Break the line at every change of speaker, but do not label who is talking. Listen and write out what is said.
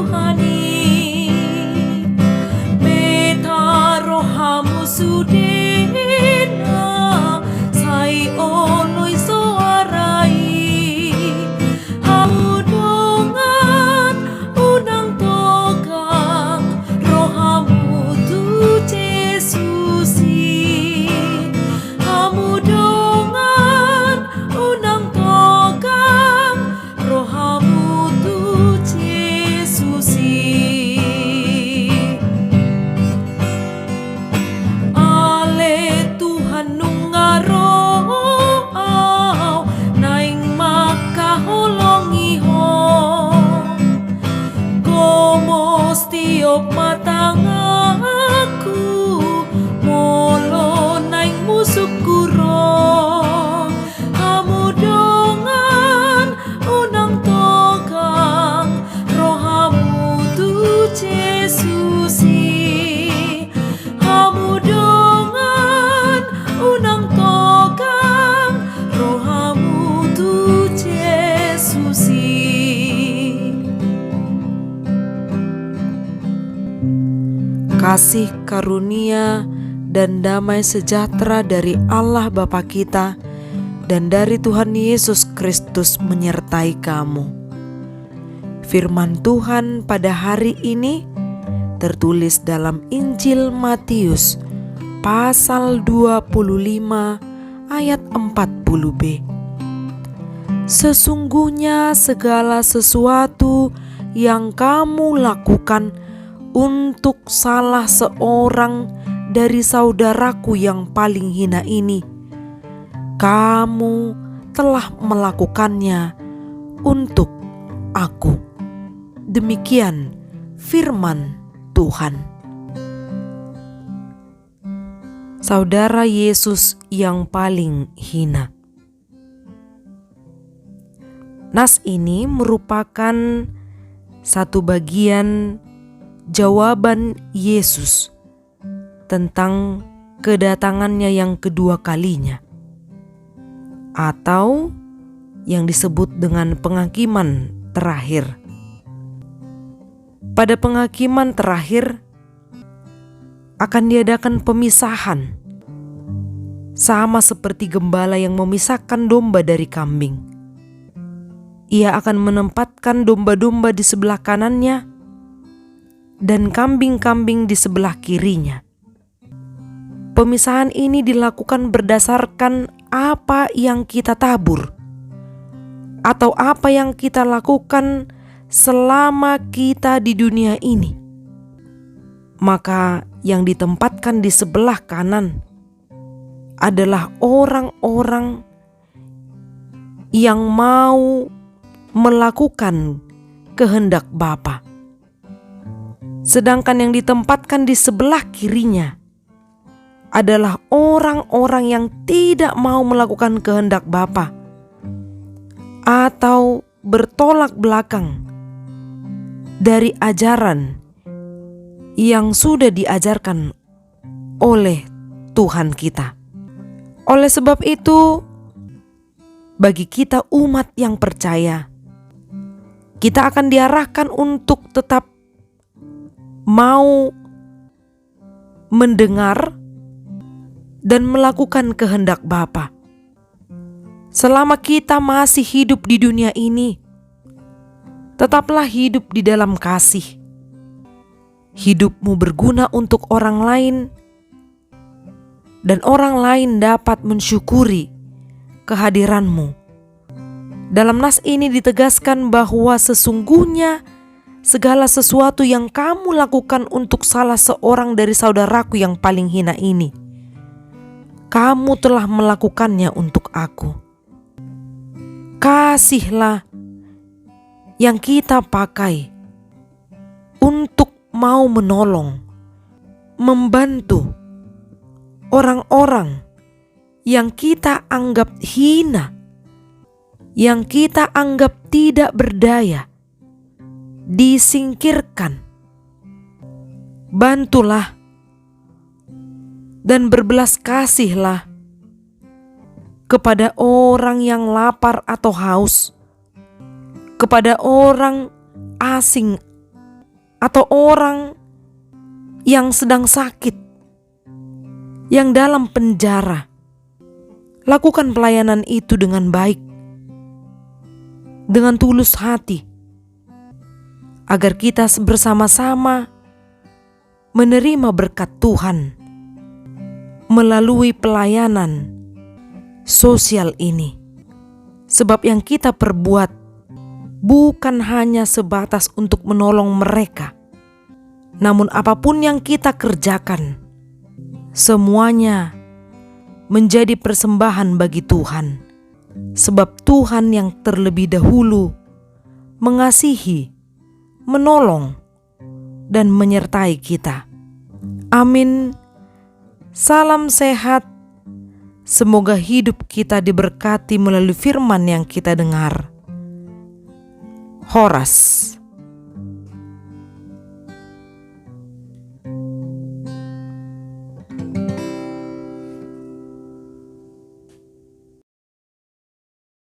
rohani, beta rohamu sudena sai oloi soarai, haudongan unang togang rohamu tu Jesusi, hamudongan unang togang rohamu tu Jesusi. Ale Tuhan nungaroau naing makaholongi ho, gomos tiop matangaku molo naing musukuro, hamudongan unang togang rohamu tu Jesusi, hamudongan unang togang rohamu tu Jesusi. Kasih karunia dan damai sejahtera dari Allah Bapa kita dan dari Tuhan Yesus Kristus menyertai kamu. Firman Tuhan pada hari ini tertulis dalam Injil Matius pasal 25 ayat 40b. Sesungguhnya segala sesuatu yang kamu lakukan untuk salah seorang dari saudaraku yang paling hina ini, kamu telah melakukannya untuk aku. Demikian firman Tuhan. Saudara Yesus yang paling hina. Nas ini merupakan satu bagian jawaban Yesus tentang kedatangannya yang kedua kalinya, atau yang disebut dengan penghakiman terakhir. Pada penghakiman terakhir akan diadakan pemisahan, sama seperti gembala yang memisahkan domba dari kambing. Ia akan menempatkan domba-domba di sebelah kanannya dan kambing-kambing di sebelah kirinya. Pemisahan ini dilakukan berdasarkan apa yang kita tabur atau apa yang kita lakukan selama kita di dunia ini. Maka yang ditempatkan di sebelah kanan adalah orang-orang yang mau melakukan kehendak Bapa. Sedangkan yang ditempatkan di sebelah kirinya adalah orang-orang yang tidak mau melakukan kehendak Bapa atau bertolak belakang dari ajaran yang sudah diajarkan oleh Tuhan kita. Oleh sebab itu, bagi kita umat yang percaya, kita akan diarahkan untuk tetap mau mendengar dan melakukan kehendak Bapa. Selama kita masih hidup di dunia ini, tetaplah hidup di dalam kasih. Hidupmu berguna untuk orang lain, dan orang lain dapat mensyukuri kehadiranmu. Dalam nas ini ditegaskan bahwa sesungguhnya segala sesuatu yang kamu lakukan untuk salah seorang dari saudaraku yang paling hina ini, kamu telah melakukannya untuk aku. Kasihlah yang kita pakai untuk mau menolong, membantu orang-orang yang kita anggap hina, yang kita anggap tidak berdaya, disingkirkan. Bantulah dan berbelas kasihlah kepada orang yang lapar atau haus, kepada orang asing atau orang yang sedang sakit, yang dalam penjara. Lakukan pelayanan itu dengan baik, dengan tulus hati, agar kita bersama-sama menerima berkat Tuhan melalui pelayanan sosial ini. Sebab yang kita perbuat bukan hanya sebatas untuk menolong mereka, namun apapun yang kita kerjakan, semuanya menjadi persembahan bagi Tuhan. Sebab Tuhan yang terlebih dahulu mengasihi, menolong, dan menyertai kita. Amin. Salam sehat. Semoga hidup kita diberkati melalui firman yang kita dengar. Horas.